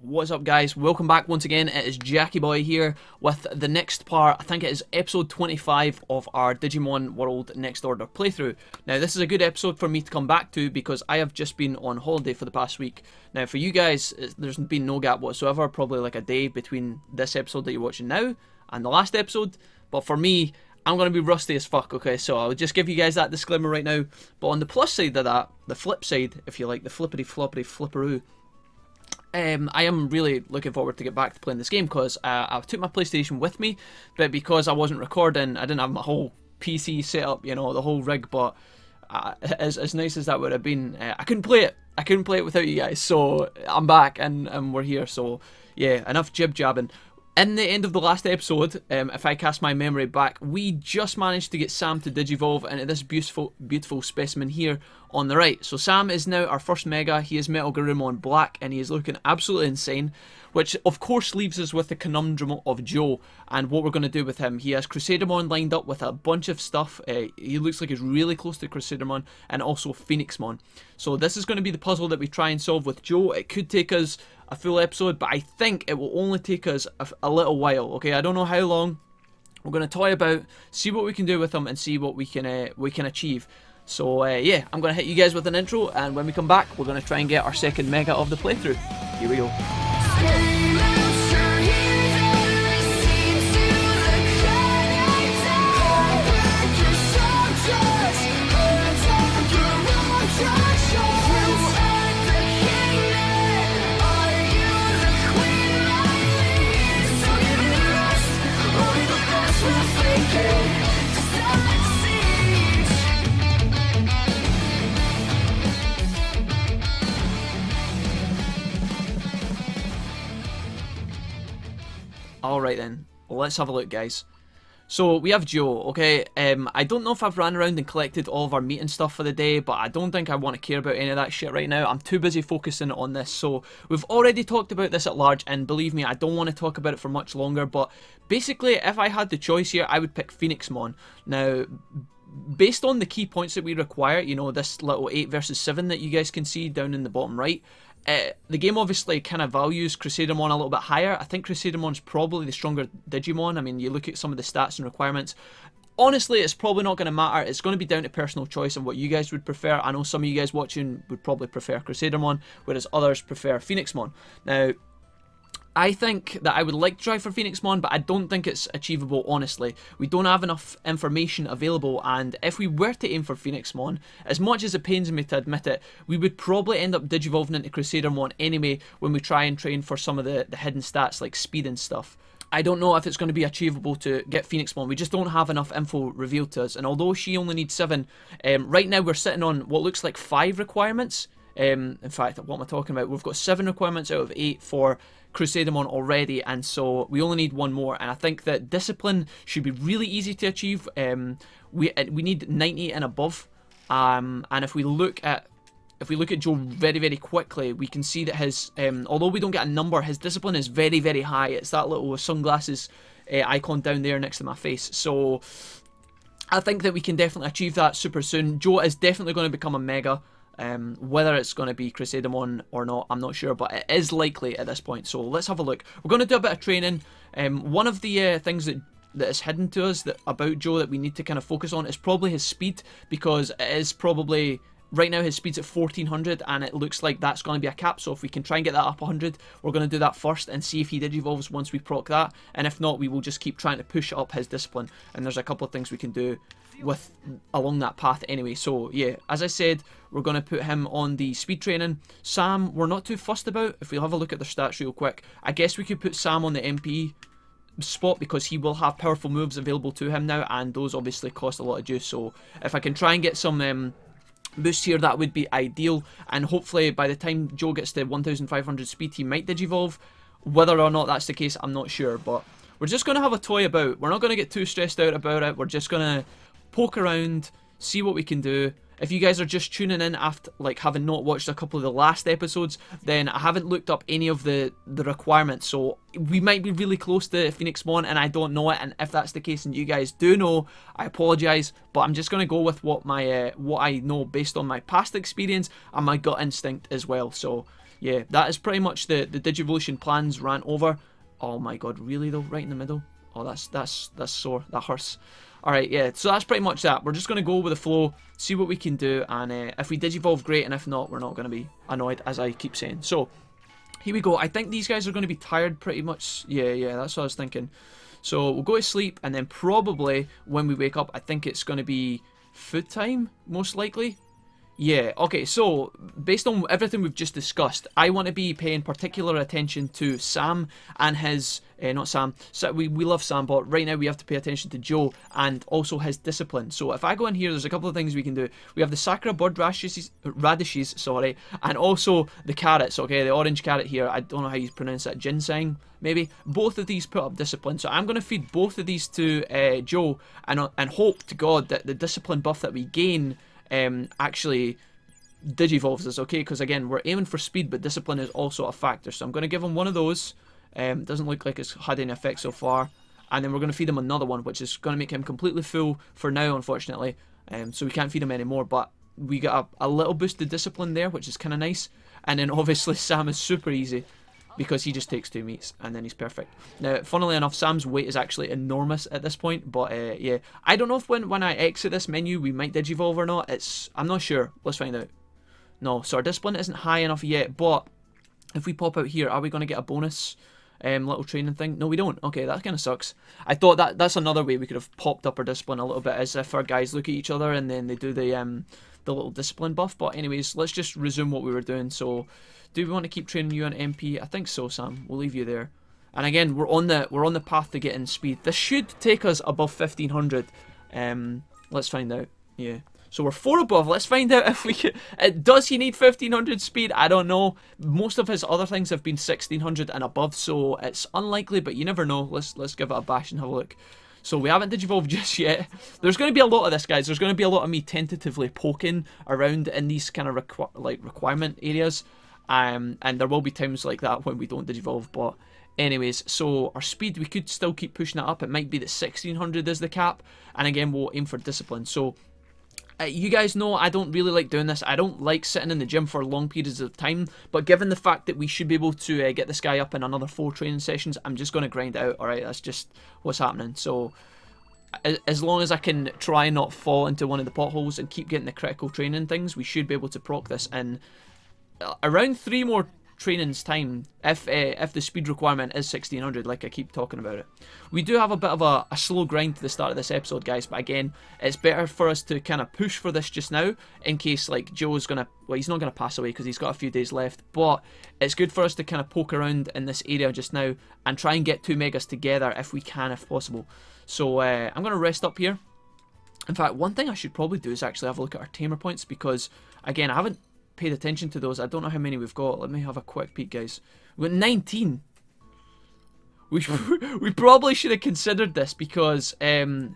What's up, guys? Welcome back once again. It is Jackie Boy here with the next part. I think it is episode 25 of our Digimon World Next Order playthrough. Now, this is a good episode for me to come back to because I have just been on holiday for the past week. Now, for you guys, there's been no gap whatsoever, probably like a day between this episode that you're watching now and the last episode. But for me, I'm going to be rusty as fuck, okay? So I'll just give you guys that disclaimer right now. But on the plus side of that, the flip side, if you like, the flippity floppity flipperoo, I am really looking forward to get back to playing this game because I took my PlayStation with me, but because I wasn't recording, I didn't have my whole PC set up, you know, the whole rig. But as nice as that would have been, I couldn't play it. I couldn't play it without you guys. So I'm back and we're here. So yeah, enough jib jabbing. In the end of the last episode, if I cast my memory back, we just managed to get Sam to digivolve into this beautiful specimen here on the right. So Sam is now our first Mega. He is Metal Garurumon Black, and he is looking absolutely insane, which of course leaves us with the conundrum of Joe and what we're going to do with him. He has Crusadermon lined up with a bunch of stuff. He looks like he's really close to Crusadermon and also Phoenixmon. So this is going to be the puzzle that we try and solve with Joe. It could take us a full episode, but I think it will only take us a little while. Okay, I don't know how long. We're going to toy about, see what we can do with him, and see what we can achieve. So yeah, I'm going to hit you guys with an intro, and when we come back, we're going to try and get our second Mega of the playthrough. Here we go. Alright then, let's have a look, guys. So we have Joe, okay? I don't know if I've ran around and collected all of our meat and stuff for the day, but I don't think I want to care about any of that shit right now. I'm too busy focusing on this. So we've already talked about this at large, and believe me, I don't want to talk about it for much longer, but basically, if I had the choice here, I would pick Phoenixmon. Now, based on the key points that we require, you know, this little 8 versus 7 that you guys can see down in the bottom right, the game obviously kind of values Crusadermon a little bit higher. I think Crusadermon's probably the stronger Digimon. I mean, you look at some of the stats and requirements. Honestly, it's probably not going to matter. It's going to be down to personal choice and what you guys would prefer. I know some of you guys watching would probably prefer Crusadermon, whereas others prefer Phoenixmon. Now, I think that I would like to try for Phoenixmon, but I don't think it's achievable, honestly. We don't have enough information available, and if we were to aim for Phoenixmon, as much as it pains me to admit it, we would probably end up digivolving into Crusadermon anyway when we try and train for some of the hidden stats like speed and stuff. I don't know if it's going to be achievable to get Phoenixmon. We just don't have enough info revealed to us, and although she only needs 7, right now we're sitting on what looks like 5 requirements. In fact, what am I talking about? We've got 7 requirements out of 8 for Crusadermon already, and so we only need 1 more. And I think that discipline should be really easy to achieve. We need 90 and above. And if we look at Joe very quickly, we can see that his although we don't get a number, his discipline is very high. It's that little sunglasses icon down there next to my face. So I think that we can definitely achieve that super soon. Joe is definitely going to become a Mega. Whether it's going to be Crusadermon or not, I'm not sure, but it is likely at this point. So let's have a look. We're going to do a bit of training. One of the things that is hidden to us about Joe that we need to kind of focus on is probably his speed, because it is probably, right now his speed's at 1400, and it looks like that's going to be a cap. So if we can try and get that up 100, we're going to do that first and see if he digivolves once we proc that, and if not, we will just keep trying to push up his discipline. And there's a couple of things we can do along that path anyway. So yeah, as I said, we're going to put him on the speed training. Sam, we're not too fussed about. If we'll have a look at their stats real quick, I guess we could put Sam on the MP spot because he will have powerful moves available to him now, and those obviously cost a lot of juice. So if I can try and get some boost here, that would be ideal, and hopefully by the time Joe gets to 1500 speed, he might digivolve. Whether or not that's the case, I'm not sure, but we're just going to have a toy about. We're not going to get too stressed out about it. We're just going to poke around, see what we can do. If you guys are just tuning in after, like, having not watched a couple of the last episodes, then I haven't looked up any of the requirements, so we might be really close to Phoenixmon and I don't know it, and if that's the case and you guys do know, I apologise, but I'm just going to go with what I know based on my past experience and my gut instinct as well. So yeah, that is pretty much the Digivolution plans ran over. Oh my god, really though? Right in the middle? Oh, that's sore. That hurts. Alright, yeah, so that's pretty much that. We're just going to go with the flow, see what we can do, and if we Digivolve, great, and if not, we're not going to be annoyed, as I keep saying. So, here we go. I think these guys are going to be tired pretty much. Yeah, that's what I was thinking. So, we'll go to sleep, and then probably when we wake up, I think it's going to be food time, most likely. Yeah, okay, so based on everything we've just discussed, I want to be paying particular attention to Sam and his, not Sam, so we love Sam, but right now we have to pay attention to Joe and also his discipline. So if I go in here, there's a couple of things we can do. We have the Sakura bird radishes, sorry, and also the carrots, okay, the orange carrot here, I don't know how you pronounce that, ginseng, maybe. Both of these put up discipline, so I'm going to feed both of these to Joe and hope to God that the discipline buff that we gain actually digivolves us, okay? Because again, we're aiming for speed, but discipline is also a factor. So I'm going to give him one of those. Doesn't look like it's had any effect so far. And then we're going to feed him another one, which is going to make him completely full for now, unfortunately. So we can't feed him anymore, but we got a little boost to discipline there, which is kind of nice. And then obviously Sam is super easy, because he just takes 2 meats and then he's perfect. Now, funnily enough, Sam's weight is actually enormous at this point, but yeah. I don't know if when I exit this menu we might digivolve or not. I'm not sure. Let's find out. No, so our discipline isn't high enough yet, but if we pop out here, are we going to get a bonus little training thing? No, we don't. Okay, that kind of sucks. I thought that's another way we could have popped up our discipline a little bit, as if our guys look at each other and then they do the little discipline buff. But anyways, let's just resume what we were doing. So, do we want to keep training you on MP? I think so, Sam. We'll leave you there. And again, we're on the path to getting speed. This should take us above 1500. Let's find out. Yeah. So we're 4 above. Let's find out if we can. Does he need 1500 speed? I don't know. Most of his other things have been 1600 and above, so it's unlikely, but you never know. Let's give it a bash and have a look. So we haven't digivolved just yet. There's going to be a lot of this, guys. There's going to be a lot of me tentatively poking around in these kind of requirement areas. And there will be times like that when we don't digivolve, but anyways, so our speed, we could still keep pushing it up. It might be that 1600 is the cap, and again, we'll aim for discipline. So you guys know I don't really like doing this. I don't like sitting in the gym for long periods of time, but given the fact that we should be able to get this guy up in another 4 training sessions, I'm just going to grind it out. Alright, that's just what's happening. So as long as I can try and not fall into one of the potholes and keep getting the critical training things, we should be able to proc this in around 3 more trainings time, if the speed requirement is 1600, like I keep talking about it. We do have a bit of a slow grind to the start of this episode, guys, but again, it's better for us to kind of push for this just now, in case like Joe's gonna, well, he's not gonna pass away because he's got a few days left, but it's good for us to kind of poke around in this area just now and try and get 2 megas together if we can, if possible. So I'm gonna rest up here. In fact, one thing I should probably do is actually have a look at our tamer points, because again, I haven't paid attention to those. I don't know how many we've got. Let me have a quick peek, guys. We've got 19. We probably should have considered this, because do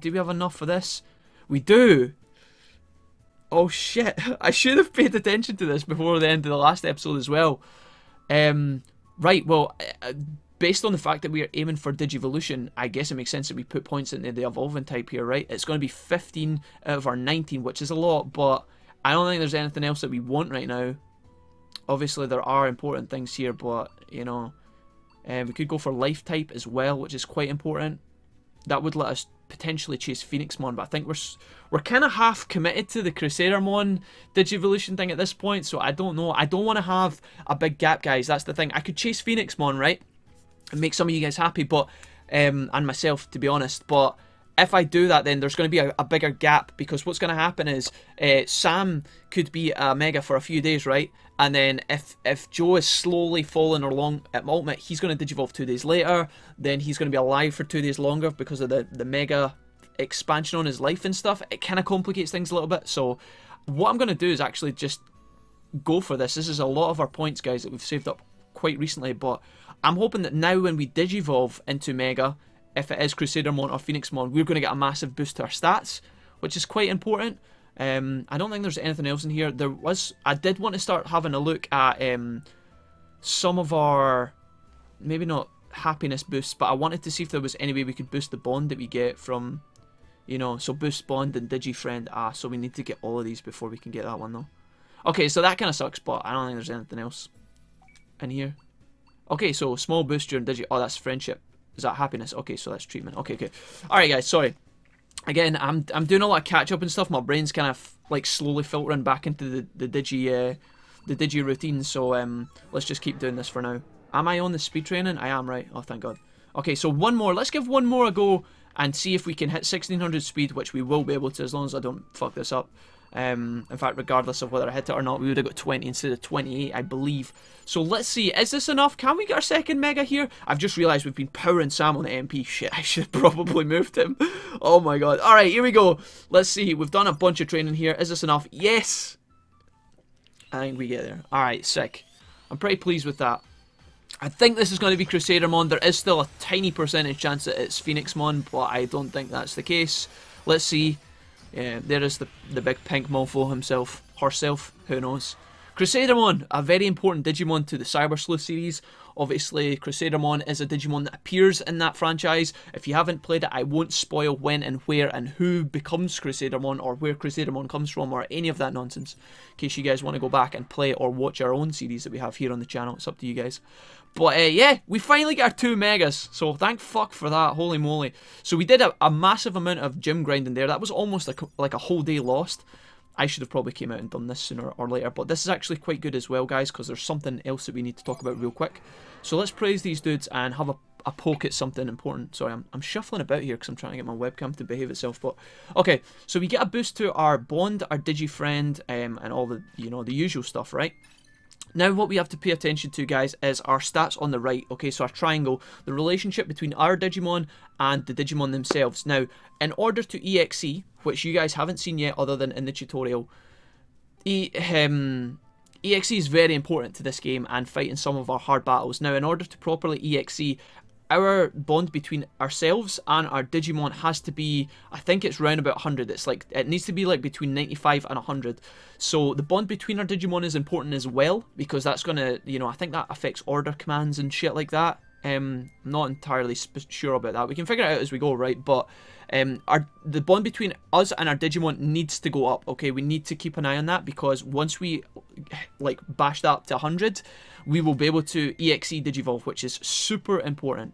we have enough for this? We do. Oh shit, I should have paid attention to this before the end of the last episode as well. Right, well, based on the fact that we are aiming for Digivolution, I guess it makes sense that we put points into the evolving type here, right? It's going to be 15 out of our 19, which is a lot, but I don't think there's anything else that we want right now. Obviously, there are important things here, but, you know, we could go for life type as well, which is quite important. That would let us potentially chase Phoenixmon, but I think we're kind of half committed to the Crusadermon Digivolution thing at this point, so I don't know. I don't want to have a big gap, guys. That's the thing. I could chase Phoenixmon, right, and make some of you guys happy, but and myself, to be honest, but if I do that, then there's going to be a bigger gap, because what's going to happen is Sam could be a mega for a few days, right? And then if Joe is slowly falling along at ultimate, he's going to digivolve 2 days later. Then he's going to be alive for 2 days longer because of the mega expansion on his life and stuff. It kind of complicates things a little bit. So what I'm going to do is actually just go for this. This is a lot of our points, guys, that we've saved up quite recently. But I'm hoping that now when we digivolve into mega, if it is Crusadermon or Phoenixmon, we're going to get a massive boost to our stats, which is quite important. I don't think there's anything else in here. I did want to start having a look at some of our, maybe not happiness boosts, but I wanted to see if there was any way we could boost the bond that we get from, you know, so boost bond and Digifriend. So we need to get all of these before we can get that one though. Okay, so that kind of sucks, but I don't think there's anything else. in here? Okay, so small boost during Digi. Oh, that's friendship. Is that happiness? Okay, so that's treatment. Okay, okay. Alright, guys, sorry. Again, I'm doing a lot of catch up and stuff. My brain's kind of like slowly filtering back into the Digi routine. So let's just keep doing this for now. Am I on the speed training? I am, right? Oh, thank God. Okay, so one more. Let's give one more a go and see if we can hit 1600 speed, which we will be able to as long as I don't fuck this up. In fact, regardless of whether I hit it or not, we would have got 20 instead of 28, I believe. So let's see, is this enough? Can we get our second mega here? I've just realised we've been powering Sam on the MP. Shit, I should have probably moved him. Oh my God. Alright, here we go. Let's see, we've done a bunch of training here. Is this enough? Yes! I think we get there. Alright, sick. I'm pretty pleased with that. I think this is going to be Crusadermon. There is still a tiny percentage chance that it's Phoenixmon, but I don't think that's the case. Let's see. Yeah, there is the big pink mofo himself, herself, who knows. Crusadermon, a very important Digimon to the Cyber Sleuth series. Obviously, Crusadermon is a Digimon that appears in that franchise. If you haven't played it, I won't spoil when and where and who becomes Crusadermon or where Crusadermon comes from or any of that nonsense. In case you guys want to go back and play or watch our own series that we have here on the channel, it's up to you guys. But yeah, we finally got our 2 megas, so thank fuck for that, holy moly. So we did a massive amount of gym grinding there. That was almost like a whole day lost. I should have probably came out and done this sooner or later, but this is actually quite good as well, guys, because there's something else that we need to talk about real quick. So let's praise these dudes and have a poke at something important. Sorry, I'm shuffling about here because I'm trying to get my webcam to behave itself, but okay. So we get a boost to our bond, our Digifriend, and all the, you know, the usual stuff, right? Now what we have to pay attention to, guys, is our stats on the right. Okay, so our triangle, the relationship between our Digimon and the Digimon themselves. Now, in order to EXE, which you guys haven't seen yet other than in the tutorial, EXE is very important to this game and fighting some of our hard battles. Now, in order to properly EXE, our bond between ourselves and our Digimon has to be, I think it's round about 100. It's like, it needs to be like between 95 and 100. So the bond between our Digimon is important as well, because that's going to, you know, I think that affects order commands and shit like that. I'm not entirely sure about that. We can figure it out as we go, right? But the bond between us and our Digimon needs to go up, okay? We need to keep an eye on that, because once we like bash that up to 100, we will be able to EXE Digivolve, which is super important.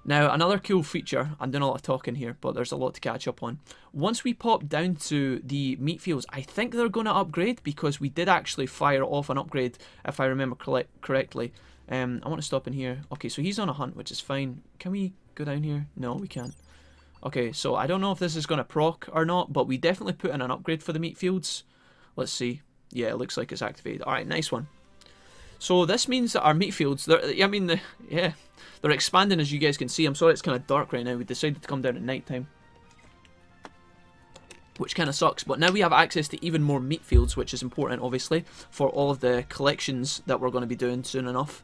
Now, another cool feature, I'm doing a lot of talking here, but there's a lot to catch up on. Once we pop down to the meat fields, I think they're going to upgrade, because we did actually fire off an upgrade, if I remember correctly. I want to stop in here. Okay, so he's on a hunt, which is fine. Can we go down here? No, we can't. Okay, so I don't know if this is going to proc or not, but we definitely put in an upgrade for the meat fields. Let's see. Yeah, it looks like it's activated. Alright, nice one. So this means that our meat fields, they're expanding, as you guys can see. I'm sorry it's kind of dark right now. We decided to come down at night time, which kind of sucks. But now we have access to even more meat fields, which is important, obviously, for all of the collections that we're going to be doing soon enough.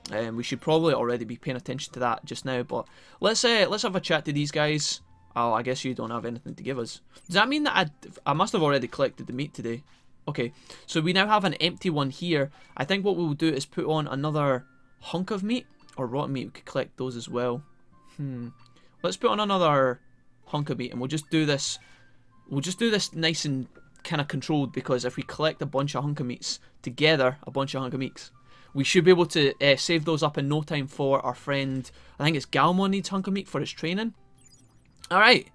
We should probably already be paying attention to that just now. But let's have a chat to these guys. Oh, I guess you don't have anything to give us. Does that mean that I must have already collected the meat today? Okay, so we now have an empty one here. I think what we will do is put on another hunk of meat, or rotten meat. We could collect those as well. Let's put on another hunk of meat, and we'll just do this. We'll just do this nice and kind of controlled, because if we collect a bunch of hunk of meats together, we should be able to save those up in no time for our friend. I think it's Galmon needs hunk of meat for his training. Alright.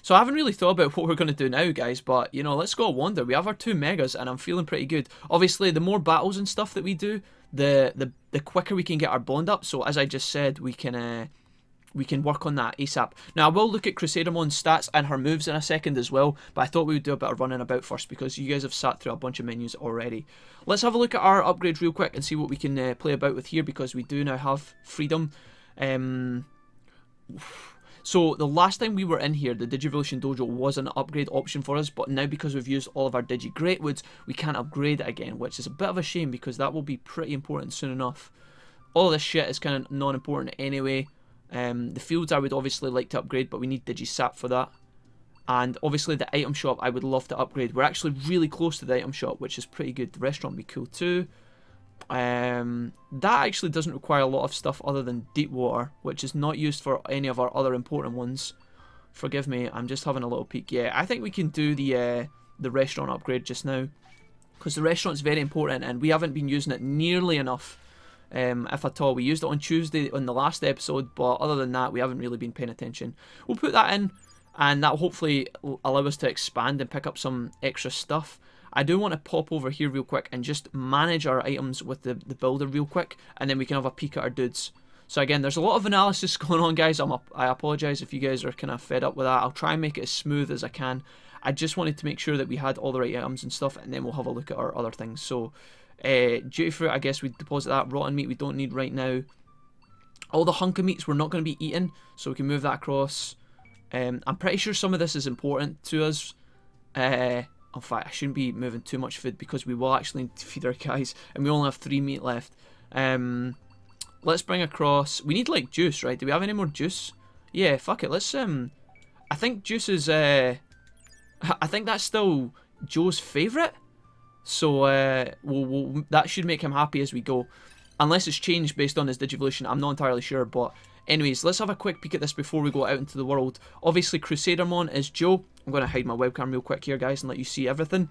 So I haven't really thought about what we're going to do now, guys, but, you know, let's go wander. We have our 2 megas, and I'm feeling pretty good. Obviously, the more battles and stuff that we do, the quicker we can get our bond up. So, as I just said, we can work on that ASAP. Now, I will look at Crusadermon's stats and her moves in a second as well, but I thought we would do a bit of running about first, because you guys have sat through a bunch of menus already. Let's have a look at our upgrades real quick and see what we can play about with here, because we do now have freedom. So the last time we were in here, the Digivolution Dojo was an upgrade option for us, but now because we've used all of our Digi Greatwoods, we can't upgrade it again, which is a bit of a shame, because that will be pretty important soon enough. All this shit is kind of non-important anyway. The fields I would obviously like to upgrade, but we need Digisap for that. And obviously the item shop I would love to upgrade. We're actually really close to the item shop, which is pretty good. The restaurant would be cool too. That actually doesn't require a lot of stuff other than deep water, which is not used for any of our other important ones. Forgive me, I'm just having a little peek. Yeah, I think we can do the restaurant upgrade just now. because the restaurant's very important and we haven't been using it nearly enough, if at all. We used it on Tuesday on the last episode, but other than that we haven't really been paying attention. We'll put that in, and that will hopefully allow us to expand and pick up some extra stuff. I do want to pop over here real quick and just manage our items with the builder real quick, and then we can have a peek at our dudes. So again, there's a lot of analysis going on, guys. I apologise if you guys are kind of fed up with that. I'll try and make it as smooth as I can. I just wanted to make sure that we had all the right items and stuff, and then we'll have a look at our other things. So, duty fruit, I guess we deposit that. Rotten meat we don't need right now. All the hunk of meats we're not going to be eating, so we can move that across. I'm pretty sure some of this is important to us. In fact, I shouldn't be moving too much food because we will actually need to feed our guys, and we only have 3 meat left. Let's bring across. We need like juice, right? Do we have any more juice? Yeah, fuck it. Let's I think juice is I think that's still Joe's favourite. So that should make him happy as we go. Unless it's changed based on his Digivolution, I'm not entirely sure. But anyways, let's have a quick peek at this before we go out into the world. Obviously, Crusadermon is Joe. I'm going to hide my webcam real quick here, guys, and let you see everything.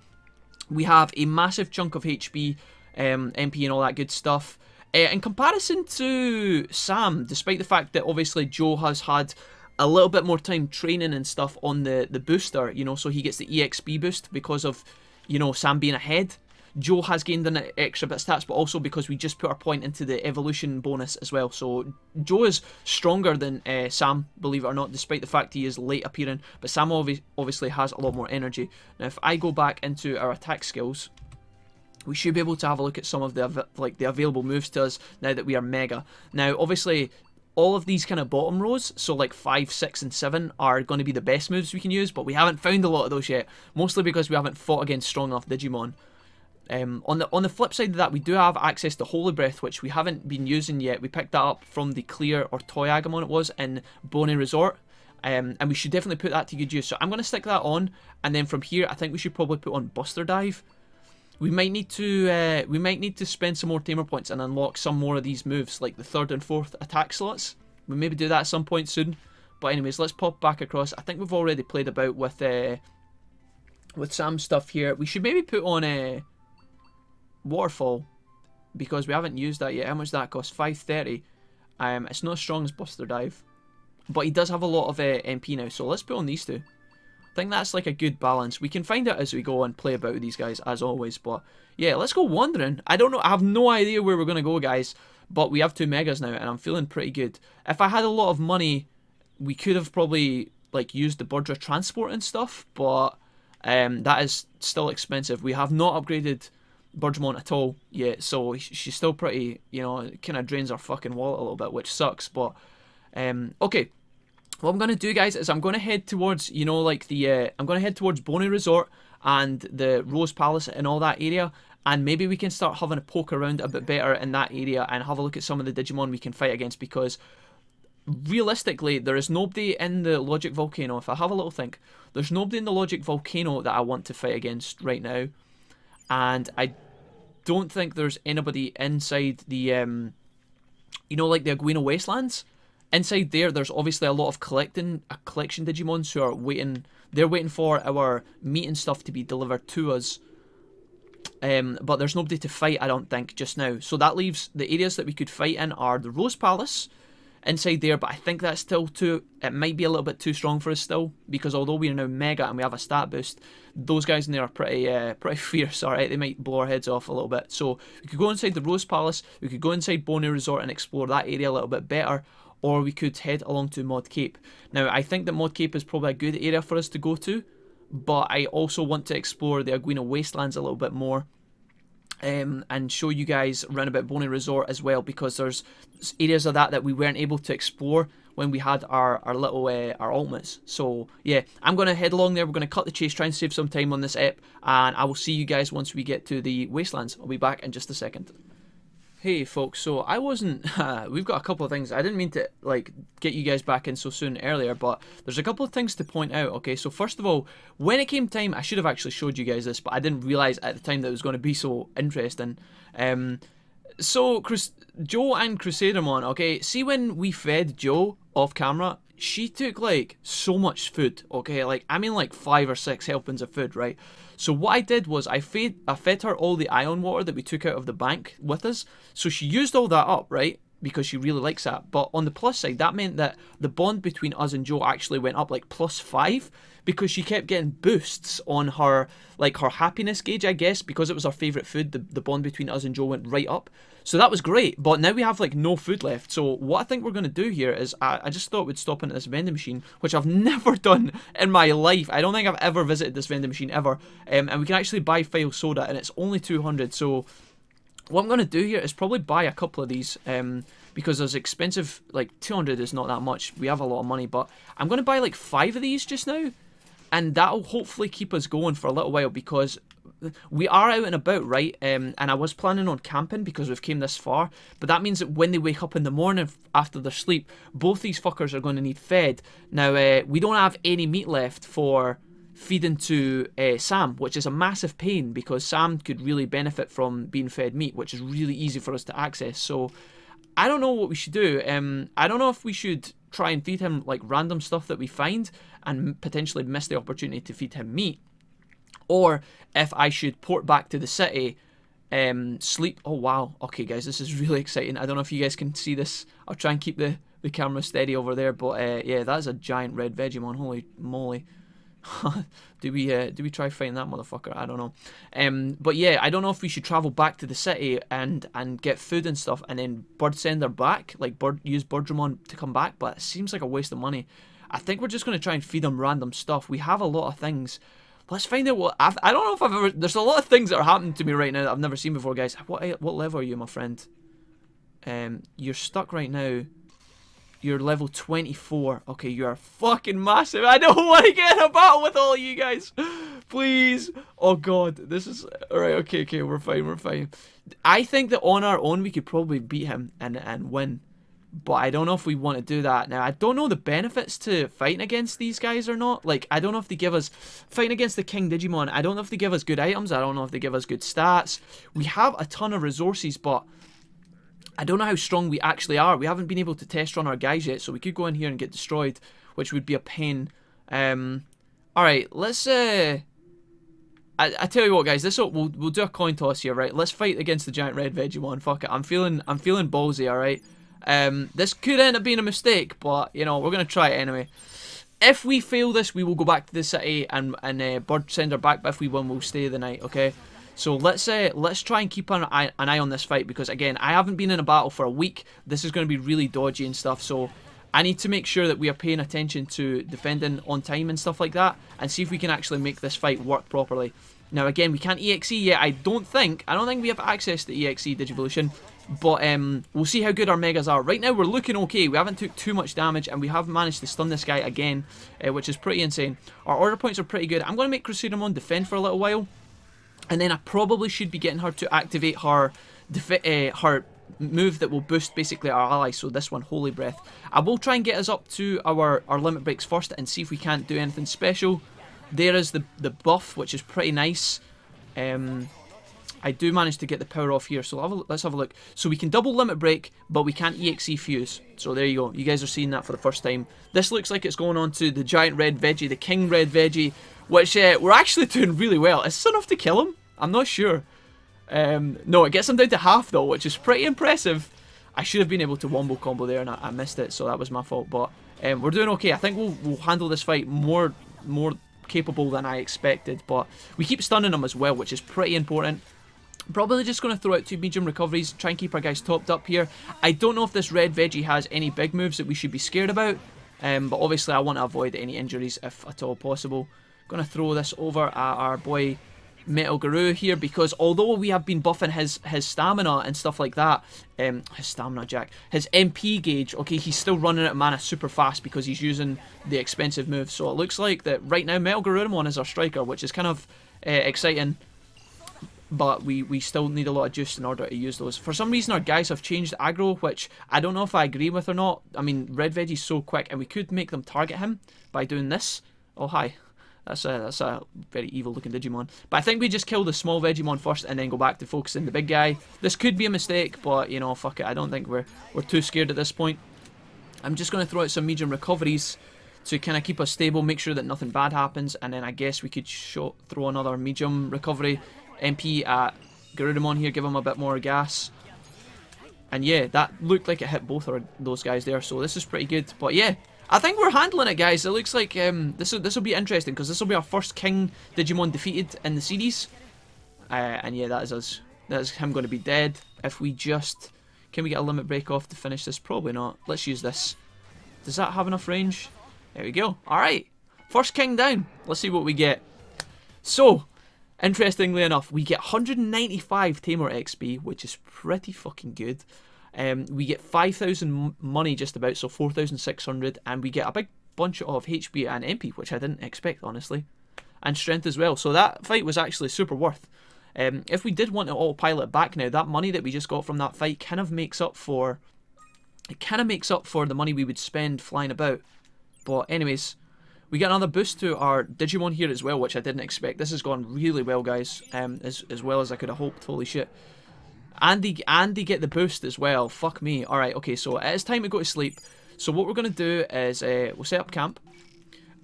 We have a massive chunk of HP, MP and all that good stuff. In comparison to Sam, despite the fact that obviously Joe has had a little bit more time training and stuff on the booster, you know, so he gets the EXP boost because of, you know, Sam being ahead. Joe has gained an extra bit of stats, but also because we just put our point into the evolution bonus as well. So Joe is stronger than Sam, believe it or not, despite the fact he is late appearing. But Sam obviously has a lot more energy. Now, if I go back into our attack skills, we should be able to have a look at some of the available moves to us now that we are Mega. Now, obviously, all of these kind of bottom rows, so like 5, 6, and 7, are going to be the best moves we can use, but we haven't found a lot of those yet, mostly because we haven't fought against strong enough Digimon. On the flip side of that, we do have access to Holy Breath, which we haven't been using yet. We picked that up from the Clear or Toy Agamon it was in Bonnie Resort, and we should definitely put that to good use. So I'm going to stick that on, and then from here, I think we should probably put on Buster Dive. We might need to spend some more Tamer points and unlock some more of these moves, like the 3rd and 4th attack slots. We maybe do that at some point soon. But anyways, let's pop back across. I think we've already played about with Sam's stuff here. We should maybe put on a Waterfall, because we haven't used that yet. How much does that cost? 530. It's not as strong as Buster Dive, but he does have a lot of MP now. So let's put on these two. I think that's like a good balance. We can find out as we go and play about with these guys as always. But yeah, let's go wandering. I don't know. I have no idea where we're going to go, guys. But we have 2 megas now and I'm feeling pretty good. If I had a lot of money, we could have probably like used the Burdra transport and stuff. But that is still expensive. We have not upgraded Birdramon at all yet. So she's still pretty, you know, it kind of drains our fucking wallet a little bit, which sucks. But okay. What I'm going to do, guys, is I'm going to head towards, you know, like the, I'm going to head towards Bonnie Resort and the Rose Palace and all that area, and maybe we can start having a poke around a bit better in that area and have a look at some of the Digimon we can fight against, because realistically, there is nobody in the Logic Volcano. If I have a little think, there's nobody in the Logic Volcano that I want to fight against right now, and I don't think there's anybody inside the, you know, like the Aguino Wastelands. Inside there's obviously a lot of collection Digimons who are waiting. They're waiting for our meat and stuff to be delivered to us. But there's nobody to fight, I don't think, just now. So that leaves the areas that we could fight in are the Rose Palace inside there. But I think that's still too. It might be a little bit too strong for us still, because although we are now Mega and we have a stat boost, those guys in there are pretty fierce. All right, they might blow our heads off a little bit. So we could go inside the Rose Palace. We could go inside Bonnie Resort and explore that area a little bit better. Or we could head along to Mod Cape. Now, I think that Mod Cape is probably a good area for us to go to, but I also want to explore the Aguino Wastelands a little bit more, and show you guys around about Bonnie Resort as well, because there's areas of that we weren't able to explore when we had our little our ultimates. So yeah, I'm going to head along there. We're going to cut the chase, try and save some time on this ep, and I will see you guys once we get to the Wastelands. I'll be back in just a second. Hey folks, so I wasn't, we've got a couple of things. I didn't mean to like get you guys back in so soon earlier, but there's a couple of things to point out, okay? So first of all, when it came time, I should have actually showed you guys this, but I didn't realise at the time that it was going to be so interesting. So Joe and Crusadermon, okay? See when we fed Joe off camera, she took like so much food, okay, like I mean like 5 or 6 helpings of food, right? So what I did was I fed her all the ion water that we took out of the bank with us, so she used all that up, right? Because she really likes that. But on the plus side, that meant that the bond between us and Joe actually went up like +5 because she kept getting boosts on her, like her happiness gauge, I guess, because it was our favourite food. The bond between us and Joe went right up. So that was great, but now we have like no food left. So what I think we're going to do here is I just thought we'd stop into this vending machine, which I've never done in my life. I don't think I've ever visited this vending machine ever. And we can actually buy file soda, and it's only 200. So what I'm going to do here is probably buy a couple of these, because there's expensive, like 200 is not that much. We have a lot of money, but I'm going to buy like 5 of these just now, and that'll hopefully keep us going for a little while, because we are out and about, right? And I was planning on camping because we've came this far, but that means that when they wake up in the morning after their sleep, both these fuckers are going to need fed. Now, we don't have any meat left for feeding to Sam, which is a massive pain, because Sam could really benefit from being fed meat, which is really easy for us to access. So I don't know what we should do. I don't know if we should try and feed him like random stuff that we find and potentially miss the opportunity to feed him meat, or if I should port back to the city, sleep. Oh wow, okay guys, this is really exciting. I don't know if you guys can see this. I'll try and keep the camera steady over there, but yeah, that is a giant red Vegemon, holy moly. do we try fighting that motherfucker? I don't know. But yeah, I don't know if we should travel back to the city and get food and stuff, and then send her back, like use Birdramon to come back, but it seems like a waste of money. I think we're just going to try and feed them random stuff. We have a lot of things. Let's find out what... I don't know if I've ever... There's a lot of things that are happening to me right now that I've never seen before, guys. What level are you, my friend? You're stuck right now. You're level 24. Okay, you are fucking massive. I don't want to get in a battle with all of you guys. Please. Oh, God. This is... Alright, okay. We're fine. I think that on our own, we could probably beat him and win. But I don't know if we want to do that. Now, I don't know the benefits to fighting against these guys or not. Like, I don't know if they give us... Fighting against the King Digimon, I don't know if they give us good items. I don't know if they give us good stats. We have a ton of resources, but I don't know how strong we actually are. We haven't been able to test run our guys yet, so we could go in here and get destroyed, which would be a pain. Alright, let's... I tell you what, guys, we'll do a coin toss here, right? Let's fight against the giant red Vegemon. Fuck it, I'm feeling ballsy, alright? This could end up being a mistake, but, you know, we're going to try it anyway. If we fail this, we will go back to the city and send her back, but if we win, we'll stay the night, okay? So let's try and keep an eye on this fight, because, again, I haven't been in a battle for a week. This is going to be really dodgy and stuff, so I need to make sure that we are paying attention to defending on time and stuff like that, and see if we can actually make this fight work properly. Now, again, we can't EXE yet. I don't think we have access to EXE Digivolution. But we'll see how good our megas are. Right now we're looking okay. We haven't took too much damage, and we have managed to stun this guy again, which is pretty insane. Our order points are pretty good. I'm going to make Crusadermon defend for a little while, and then I probably should be getting her to activate her move that will boost basically our ally. So this one, Holy Breath. I will try and get us up to our limit breaks first and see if we can't do anything special. There is the buff, which is pretty nice. I do manage to get the power off here, so let's have a look. So we can double limit break, but we can't EXE fuse. So there you go. You guys are seeing that for the first time. This looks like it's going on to the giant red veggie, the king red veggie, which we're actually doing really well. Is this enough to kill him? I'm not sure. No, it gets him down to half though, which is pretty impressive. I should have been able to wombo combo there, and I missed it, so that was my fault. But we're doing okay. I think we'll handle this fight more capable than I expected. But we keep stunning him as well, which is pretty important. Probably just going to throw out 2 medium recoveries, try and keep our guys topped up here. I don't know if this red veggie has any big moves that we should be scared about, but obviously I want to avoid any injuries if at all possible. Going to throw this over at our boy Metal Guru here, because although we have been buffing his stamina and stuff like that, his stamina jack, his MP gauge, okay, he's still running out of mana super fast because he's using the expensive moves. So it looks like that right now Metal Garurumon is our striker, which is kind of exciting. But we still need a lot of juice in order to use those. For some reason, our guys have changed aggro, which I don't know if I agree with or not. I mean, Red Veggie's so quick, and we could make them target him by doing this. Oh, hi. That's a very evil-looking Digimon. But I think we just kill the small Vegemon first and then go back to focusing the big guy. This could be a mistake, but, you know, fuck it. I don't think we're too scared at this point. I'm just going to throw out some medium recoveries to kind of keep us stable, make sure that nothing bad happens, and then I guess we could throw another medium recovery MP at Garurumon here, give him a bit more gas. And yeah, that looked like it hit both of those guys there, so this is pretty good. But yeah, I think we're handling it, guys. It looks like this will be interesting, because this will be our first King Digimon defeated in the series. And yeah, that is us. That is him going to be dead. If we just... Can we get a limit break off to finish this? Probably not. Let's use this. Does that have enough range? There we go. Alright. First King down. Let's see what we get. So, interestingly enough, we get 195 Tamer XP, which is pretty fucking good. We get 5,000 money just about, so 4,600. And we get a big bunch of HP and MP, which I didn't expect, honestly. And strength as well. So that fight was actually super worth. If we did want to autopilot back now, that money that we just got from that fight kind of makes up for... It kind of makes up for the money we would spend flying about. But anyways, we get another boost to our Digimon here as well, which I didn't expect. This has gone really well, guys. As well as I could have hoped. Holy shit. And they get the boost as well. Fuck me. Alright, okay, so it is time to go to sleep. So what we're going to do is we'll set up camp.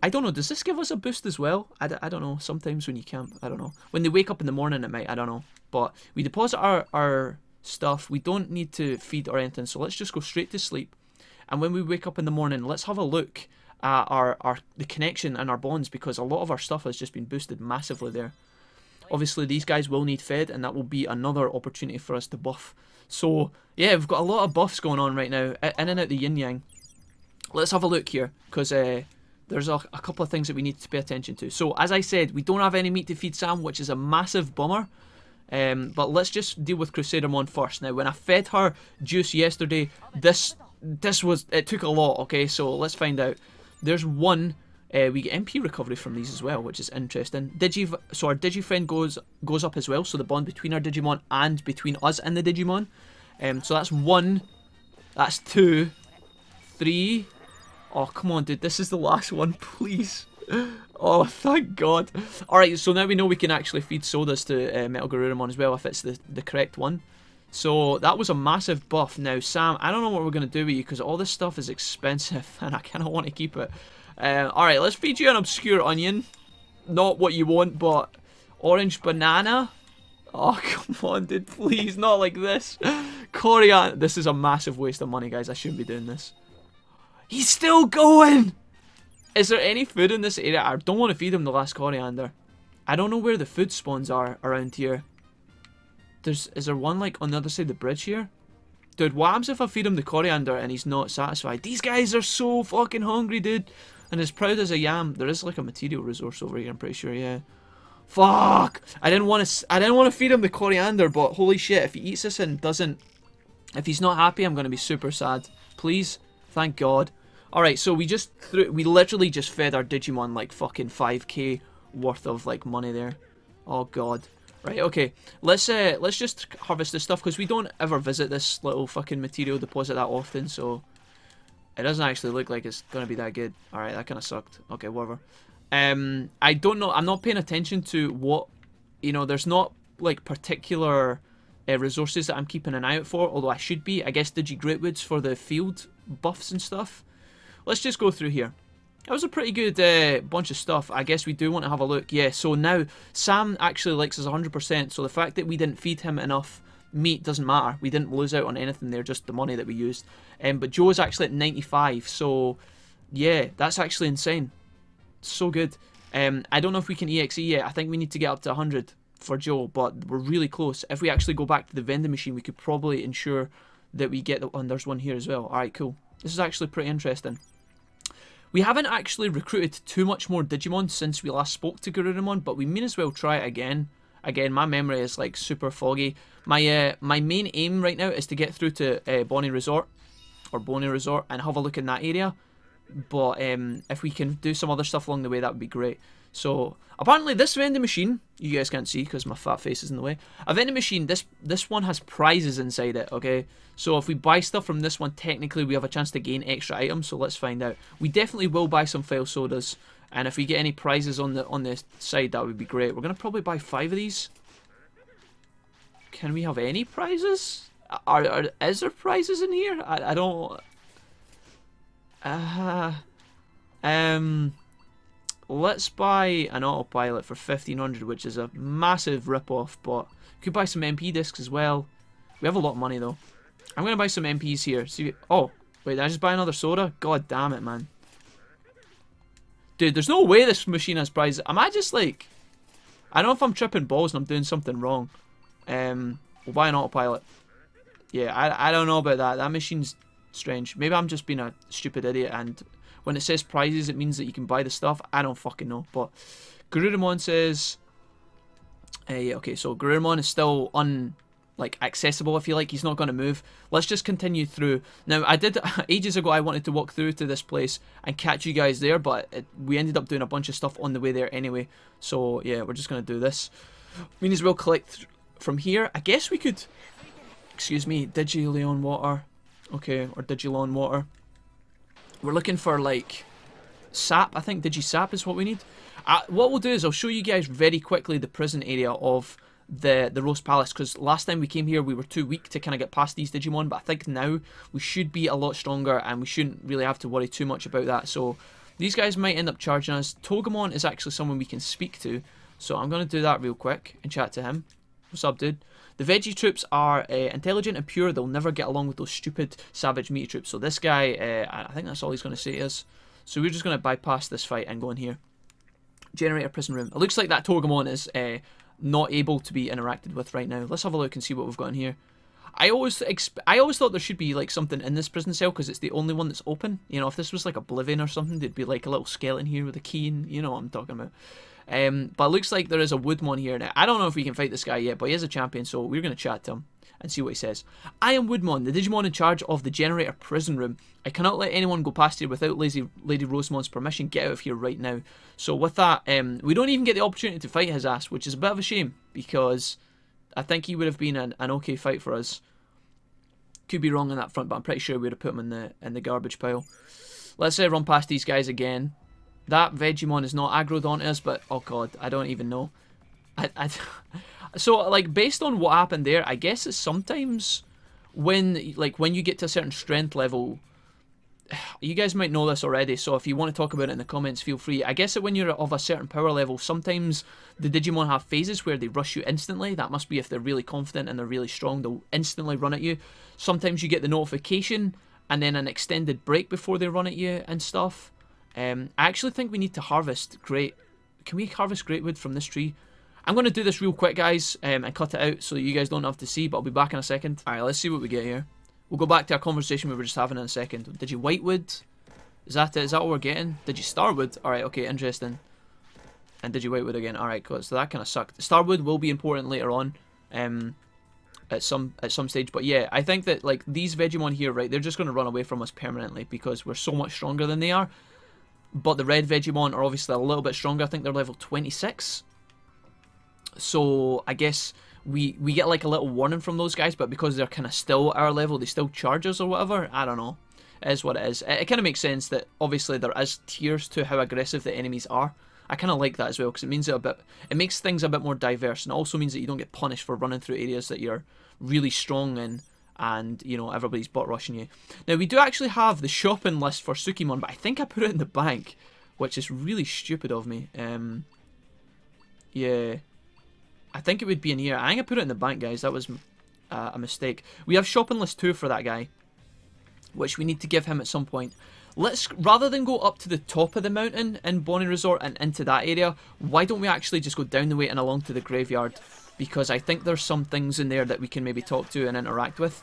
I don't know, does this give us a boost as well? I don't know, sometimes when you camp, I don't know. When they wake up in the morning it might, I don't know. But we deposit our stuff, we don't need to feed or anything, so let's just go straight to sleep. And when we wake up in the morning, let's have a look at the connection and our bonds, because a lot of our stuff has just been boosted massively there. Obviously these guys will need fed, and that will be another opportunity for us to buff. So yeah, we've got a lot of buffs going on right now, in and out the yin yang. Let's have a look here, because there's a couple of things that we need to pay attention to. So, as I said, we don't have any meat to feed Sam, which is a massive bummer. But let's just deal with Crusadermon first. Now, when I fed her juice yesterday, it took a lot, okay? So, let's find out. There's one, we get MP recovery from these as well, which is interesting. So, our Digifriend goes up as well, so the bond between our Digimon and between us and the Digimon. So, that's 1, that's 2, 3... Oh, come on, dude. This is the last one, please. Oh, thank God. Alright, so now we know we can actually feed sodas to Metal Garurumon as well, if it's the correct one. So, that was a massive buff. Now, Sam, I don't know what we're going to do with you, because all this stuff is expensive, and I kind of want to keep it. Alright, let's feed you an obscure onion. Not what you want, but orange banana. Oh, come on, dude. Please, not like this. Coriander. This is a massive waste of money, guys. I shouldn't be doing this. He's still going! Is there any food in this area? I don't want to feed him the last coriander. I don't know where the food spawns are around here. Is there one like on the other side of the bridge here? Dude, what happens if I feed him the coriander and he's not satisfied? These guys are so fucking hungry, dude. And as proud as I am, there is like a material resource over here, I'm pretty sure, yeah. Fuck! I didn't want to feed him the coriander, but holy shit, if he eats this and doesn't... If he's not happy, I'm going to be super sad. Please? Thank God. Alright, so we literally just fed our Digimon like fucking 5k worth of like money there. Oh God. Right, okay. Let's just harvest this stuff, because we don't ever visit this little fucking material deposit that often, so it doesn't actually look like it's gonna be that good. Alright, that kinda sucked. Okay, whatever. I don't know, I'm not paying attention to what, you know, there's not like particular resources that I'm keeping an eye out for, although I should be. I guess Digi-Greatwoods for the field buffs and stuff. Let's just go through here. That was a pretty good bunch of stuff. I guess we do want to have a look. Yeah, so now Sam actually likes us 100%, so the fact that we didn't feed him enough meat doesn't matter. We didn't lose out on anything there, just the money that we used. But Joe is actually at 95, so yeah, that's actually insane. So good. I don't know if we can EXE yet. I think we need to get up to 100 for Joe, but we're really close. If we actually go back to the vending machine, we could probably ensure that we get the one. There's one here as well. Alright, cool. This is actually pretty interesting. We haven't actually recruited too much more Digimon since we last spoke to Garurumon, but we may as well try it again. Again, my memory is like super foggy. My main aim right now is to get through to Bonnie Resort, and have a look in that area. But if we can do some other stuff along the way, that would be great. So apparently this vending machine, you guys can't see because my fat face is in the way. A vending machine, this one has prizes inside it, okay? So if we buy stuff from this one, technically we have a chance to gain extra items, so let's find out. We definitely will buy some fail sodas, and if we get any prizes on the side, that would be great. We're going to probably buy 5 of these. Can we have any prizes? Is there prizes in here? I don't... Let's buy an autopilot for 1500, which is a massive rip-off, but we could buy some MP discs as well. We have a lot of money though. I'm gonna buy some MPs here. See, oh, wait, did I just buy another soda? God damn it, man. Dude, there's no way this machine has prizes. Am I just like... I don't know if I'm tripping balls and I'm doing something wrong. We'll buy an autopilot. Yeah, I don't know about that. That machine's strange. Maybe I'm just being a stupid idiot and when it says prizes it means that you can buy the stuff. I don't fucking know. But Garurumon says... yeah, okay, so Garurumon is still accessible, if you like. He's not going to move. Let's just continue through. Now, I did ages ago, I wanted to walk through to this place and catch you guys there, but we ended up doing a bunch of stuff on the way there anyway. So yeah, we're just going to do this. We may as well collect from here. I guess we could, excuse me, Digileon water. Okay, or Digilon water. We're looking for like sap. I think Digisap is what we need. What we'll do is I'll show you guys very quickly the prison area of the Rose Palace, because last time we came here we were too weak to kind of get past these Digimon, but I think now we should be a lot stronger and we shouldn't really have to worry too much about that. So these guys might end up charging us. Togemon is actually someone we can speak to, so I'm going to do that real quick and chat to him. What's up, dude? The Veggie troops are intelligent and pure. They'll never get along with those stupid savage meat troops. So this guy, I think that's all he's going to say to us. So we're just going to bypass this fight and go in here. Generator prison room. It looks like that Togemon is not able to be interacted with right now. Let's have a look and see what we've got in here. I always thought there should be like something in this prison cell because it's the only one that's open. You know, if this was like Oblivion or something, there'd be like a little skeleton here with a key in. You know what I'm talking about. But it looks like there is a Woodmon here now. I don't know if we can fight this guy yet, but he is a champion, so we're going to chat to him and see what he says. I am Woodmon, the Digimon in charge of the Generator prison room. I cannot let anyone go past here without Lady Rosemon's permission. Get out of here right now. So with that, we don't even get the opportunity to fight his ass, which is a bit of a shame, because I think he would have been an okay fight for us. Could be wrong on that front, but I'm pretty sure we would have put him in the garbage pile. Let's run past these guys again. That Vegemon is not aggroed onto us, but oh god, I don't even know. So like based on what happened there, I guess it's sometimes when you get to a certain strength level, you guys might know this already, so if you want to talk about it in the comments, feel free. I guess that when you're of a certain power level, sometimes the Digimon have phases where they rush you instantly. That must be if they're really confident and they're really strong, they'll instantly run at you. Sometimes you get the notification and then an extended break before they run at you and stuff. I actually think we need to harvest great. Can we harvest great wood from this tree? I'm going to do this real quick, guys, and cut it out so you guys don't have to see, but I'll be back in a second. Alright, let's see what we get here. We'll go back to our conversation we were just having in a second. Did you whitewood? Is that it? Is that what we're getting? Did you starwood? Alright, okay, interesting. And did you whitewood again? Alright, cool. So that kind of sucked. Starwood will be important later on. At some stage, but yeah, I think that like these Vegemon here, right, they're just going to run away from us permanently because we're so much stronger than they are. But the red Vegemon are obviously a little bit stronger. I think they're level 26. So I guess we get like a little warning from those guys, but because they're kind of still at our level, they still charge us or whatever. I don't know. It is what it is. It kind of makes sense that obviously there is tiers to how aggressive the enemies are. I kind of like that as well because it means it makes things a bit more diverse, and it also means that you don't get punished for running through areas that you're really strong in, and you know everybody's butt rushing you. Now we do actually have the shopping list for Sukimon, but I think I put it in the bank, which is really stupid of me. Yeah, I think it would be in here. I think I put it in the bank, guys. That was a mistake. We have shopping list 2 for that guy, which we need to give him at some point. Let's, rather than go up to the top of the mountain in Bonnie Resort and into that area, why don't we actually just go down the way and along to the graveyard? Because I think there's some things in there that we can maybe talk to and interact with.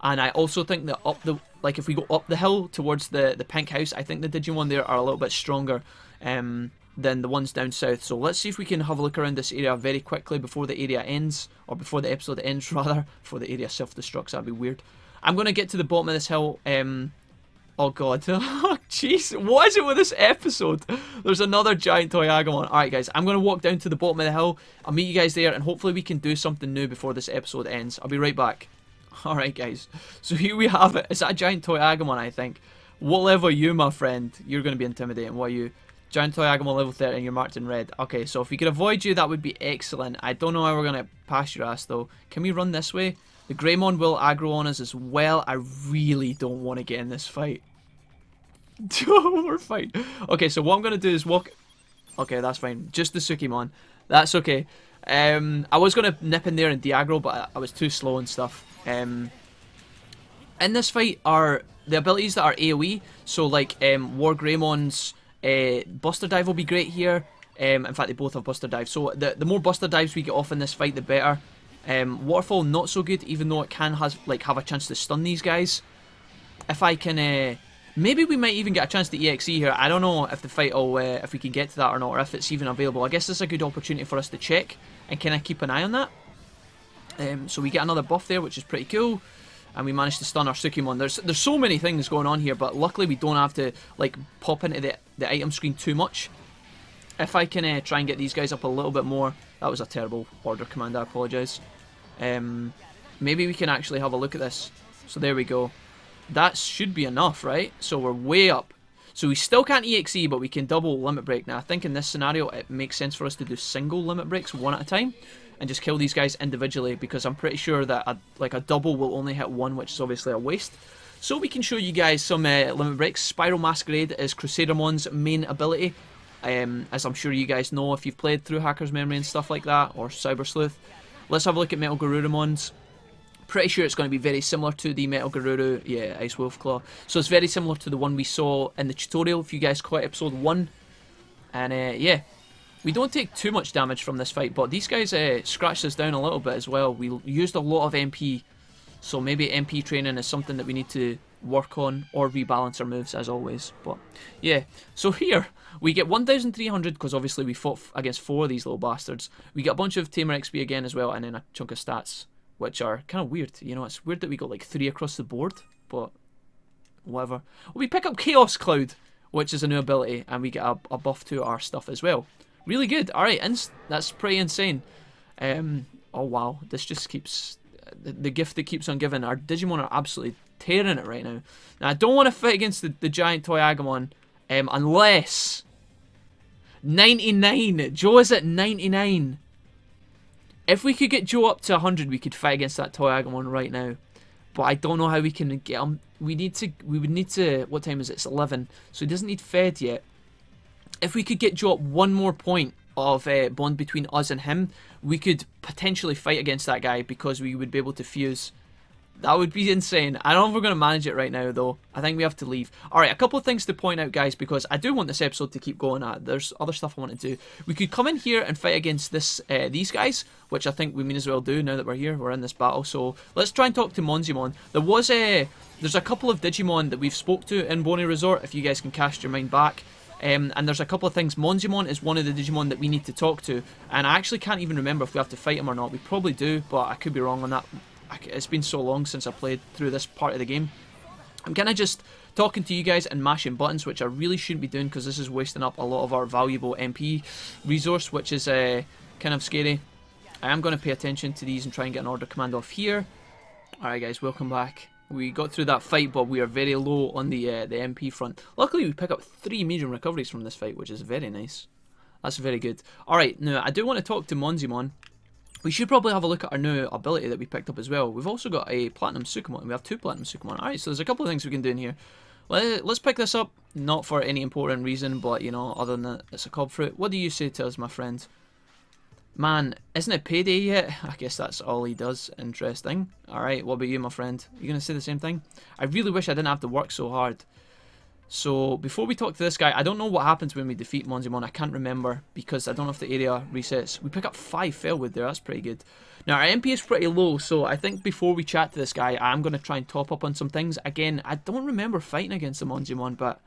And I also think that if we go up the hill towards the pink house, I think the Digimon there are a little bit stronger than the ones down south. So let's see if we can have a look around this area very quickly before the area ends, or before the episode ends rather, before the area self-destructs. That'd be weird. I'm going to get to the bottom of this hill. Oh god. Oh jeez. What is it with this episode? There's another giant toy Agumon. Alright guys, I'm going to walk down to the bottom of the hill. I'll meet you guys there, and hopefully we can do something new before this episode ends. I'll be right back. Alright guys. So here we have it. It's a giant toy Agumon, I think. What level are you, my friend? You're going to be intimidating. What are you? Giant toy Agumon level 30 and you're marked in red. Okay, so if we could avoid you, that would be excellent. I don't know how we're going to pass your ass though. Can we run this way? The Greymon will aggro on us as well. I really don't want to get in this fight. We're fine. Okay, so what I'm going to do is walk... Okay, that's fine. Just the Tsukimon. That's okay. I was going to nip in there and de-aggro, but I was too slow and stuff. In this fight are the abilities that are AoE. So, like, War Greymon's Buster Dive will be great here. In fact, they both have Buster Dive. So, the more Buster Dives we get off in this fight, the better. Waterfall, not so good, even though it can have a chance to stun these guys. If I can... maybe we might even get a chance to EXE here. I don't know if the fight will, if we can get to that or not, or if it's even available. I guess this is a good opportunity for us to check and kind of keep an eye on that. So we get another buff there, which is pretty cool. And we managed to stun our Tsukimon. There's so many things going on here, but luckily we don't have to like pop into the item screen too much. If I can try and get these guys up a little bit more. That was a terrible order command, I apologise. Maybe we can actually have a look at this. So there we go. That should be enough, right? So we're way up. So we still can't EXE, but we can double limit break. Now I think in this scenario it makes sense for us to do single limit breaks, one at a time, and just kill these guys individually, because I'm pretty sure that a double will only hit one, which is obviously a waste. So we can show you guys some limit breaks. Spiral Masquerade is Crusadermon's main ability. As I'm sure you guys know if you've played through Hacker's Memory and stuff like that, or Cyber Sleuth. Let's have a look at Metal Garurumon's. Pretty sure it's going to be very similar to the Metal Garuru, yeah, Ice Wolf Claw. So it's very similar to the one we saw in the tutorial, if you guys caught episode 1. And yeah, we don't take too much damage from this fight, but these guys scratched us down a little bit as well. We used a lot of MP, so maybe MP training is something that we need to work on, or rebalance our moves as always. But yeah, so here we get 1,300 because obviously we fought against 4 of these little bastards. We get a bunch of Tamer XP again as well, and then a chunk of stats, which are kind of weird. You know, it's weird that we got like 3 across the board, but whatever. We pick up Chaos Cloud, which is a new ability, and we get a buff to our stuff as well. Really good. Alright, that's pretty insane. Oh wow, this just keeps... The gift that keeps on giving. Our Digimon are absolutely tearing it right now. Now, I don't want to fight against the giant toy Agumon, unless... 99! Joe is at 99! If we could get Joe up to 100, we could fight against that toy Agumon right now. But I don't know how we can get him. We would need to... What time is it? It's 11. So he doesn't need fed yet. If we could get Joe up one more point of bond between us and him, we could potentially fight against that guy, because we would be able to fuse. That would be insane. I don't know if we're going to manage it right now, though. I think we have to leave. Alright, a couple of things to point out, guys, because I do want this episode to keep going. There's other stuff I want to do. We could come in here and fight against these guys, which I think we may as well do now that we're here. We're in this battle. So let's try and talk to Monzimon. There's a couple of Digimon that we've spoke to in Bonnie Resort, if you guys can cast your mind back. And there's a couple of things. Monzimon is one of the Digimon that we need to talk to, and I actually can't even remember if we have to fight him or not. We probably do, but I could be wrong on that. It's been so long since I played through this part of the game. I'm kind of just talking to you guys and mashing buttons, which I really shouldn't be doing, because this is wasting up a lot of our valuable MP resource, which is kind of scary. I am going to pay attention to these and try and get an order command off here. Alright guys, welcome back. We got through that fight, but we are very low on the MP front. Luckily, we pick up 3 medium recoveries from this fight, which is very nice. That's very good. Alright, now I do want to talk to Monzimon. We should probably have a look at our new ability that we picked up as well. We've also got a Platinum Sukumon. We have 2 Platinum Sukumon. Alright, so there's a couple of things we can do in here. Let's pick this up, not for any important reason, but, you know, other than that, it's a cob fruit. What do you say to us, my friend? Man, isn't it payday yet? I guess that's all he does. Interesting. Alright, what about you, my friend? You gonna say the same thing? I really wish I didn't have to work so hard. So, before we talk to this guy, I don't know what happens when we defeat Monzimon. I can't remember, because I don't know if the area resets. We pick up 5 Felwood there, that's pretty good. Now, our MP is pretty low, so I think before we chat to this guy, I'm going to try and top up on some things. Again, I don't remember fighting against the Monzimon, but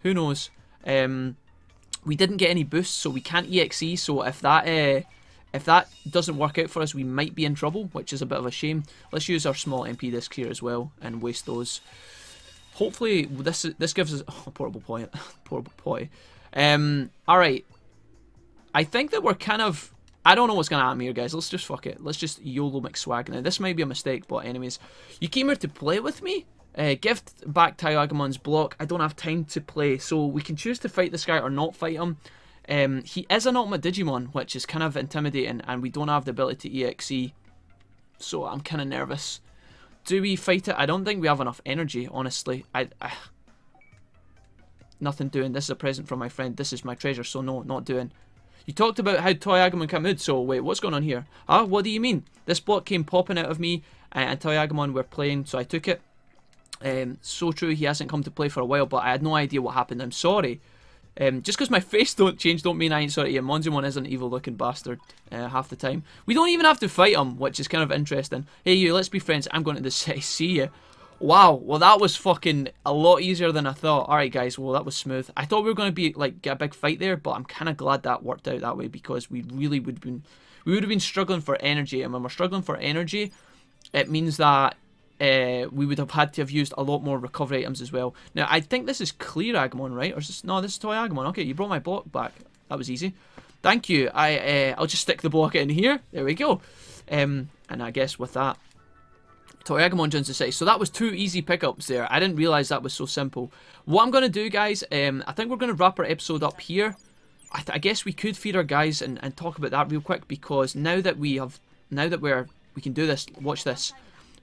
who knows. We didn't get any boosts, so we can't EXE, so if that doesn't work out for us, we might be in trouble, which is a bit of a shame. Let's use our small MP disc here as well, and waste those. Hopefully, this gives us... Oh, portable point. Portable point. Alright. I think that we're kind of... I don't know what's going to happen here, guys. Let's just fuck it. Let's just YOLO McSwag. Now, this might be a mistake, but anyways. You came here to play with me? Give back Taoagumon's block. I don't have time to play, so we can choose to fight this guy or not fight him. He is an Ultimate Digimon, which is kind of intimidating, and we don't have the ability to EXE. So I'm kind of nervous. Do we fight it? I don't think we have enough energy, honestly. nothing doing. This is a present from my friend. This is my treasure, so no, not doing. You talked about how Toy-Agumon came out, so wait, what's going on here? What do you mean? This block came popping out of me, and Toy-Agumon were playing, so I took it. So true, he hasn't come to play for a while, but I had no idea what happened. I'm sorry. Just because my face don't change don't mean I ain't sorry. Yeah, Monzumon is an evil looking bastard half the time. We don't even have to fight him, which is kind of interesting. Hey you, let's be friends. I'm going to the city. See ya. Wow, well that was fucking a lot easier than I thought. Alright guys, well that was smooth. I thought we were going to be like get a big fight there, but I'm kind of glad that worked out that way because we really would have been struggling for energy, and when we're struggling for energy, it means that we would have had to have used a lot more recovery items as well. Now, I think this is clear Agumon, right? Or is this... No, this is Toy Agumon. Okay, you brought my block back. That was easy. Thank you. I'll just stick the block in here. There we go. And I guess with that, Toy Agumon joins the city. So that was 2 easy pickups there. I didn't realise that was so simple. What I'm going to do, guys, I think we're going to wrap our episode up here. I guess we could feed our guys and talk about that real quick, because now that we can do this, watch this.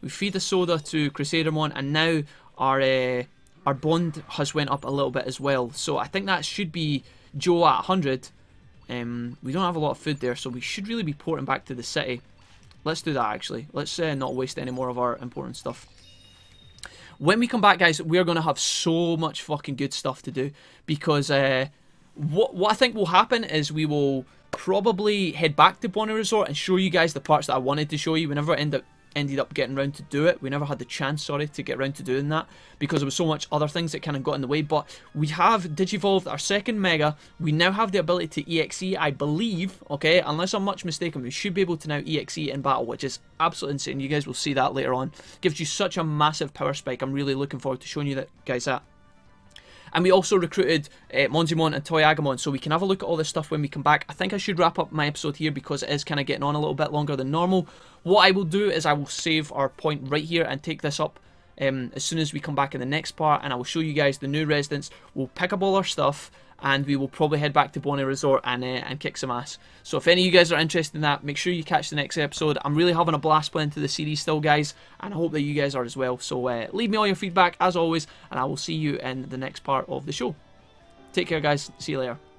We feed the soda to Crusadermon, and now our bond has went up a little bit as well. So I think that should be Joe at 100. We don't have a lot of food there, so we should really be porting back to the city. Let's do that, actually. Let's not waste any more of our important stuff. When we come back, guys, we're going to have so much fucking good stuff to do, because what I think will happen is we will probably head back to Bonnie Resort and show you guys the parts that I wanted to show you. We never ended up getting around to do it. We never had the chance, sorry, to get around to doing that because there was so much other things that kind of got in the way. But we have Digivolved our second Mega. We now have the ability to EXE, I believe, okay, unless I'm much mistaken, we should be able to now EXE in battle, which is absolutely insane. You guys will see that later on. Gives you such a massive power spike. I'm really looking forward to showing you that, guys, that. And we also recruited Monzumon and Toy-Agumon, so we can have a look at all this stuff when we come back. I think I should wrap up my episode here because it is kind of getting on a little bit longer than normal. What I will do is I will save our point right here and take this up as soon as we come back in the next part, and I will show you guys the new residents. We'll pick up all our stuff, and we will probably head back to Bonnie Resort and kick some ass. So if any of you guys are interested in that, make sure you catch the next episode. I'm really having a blast playing to the series still, guys, and I hope that you guys are as well. So leave me all your feedback, as always, and I will see you in the next part of the show. Take care, guys. See you later.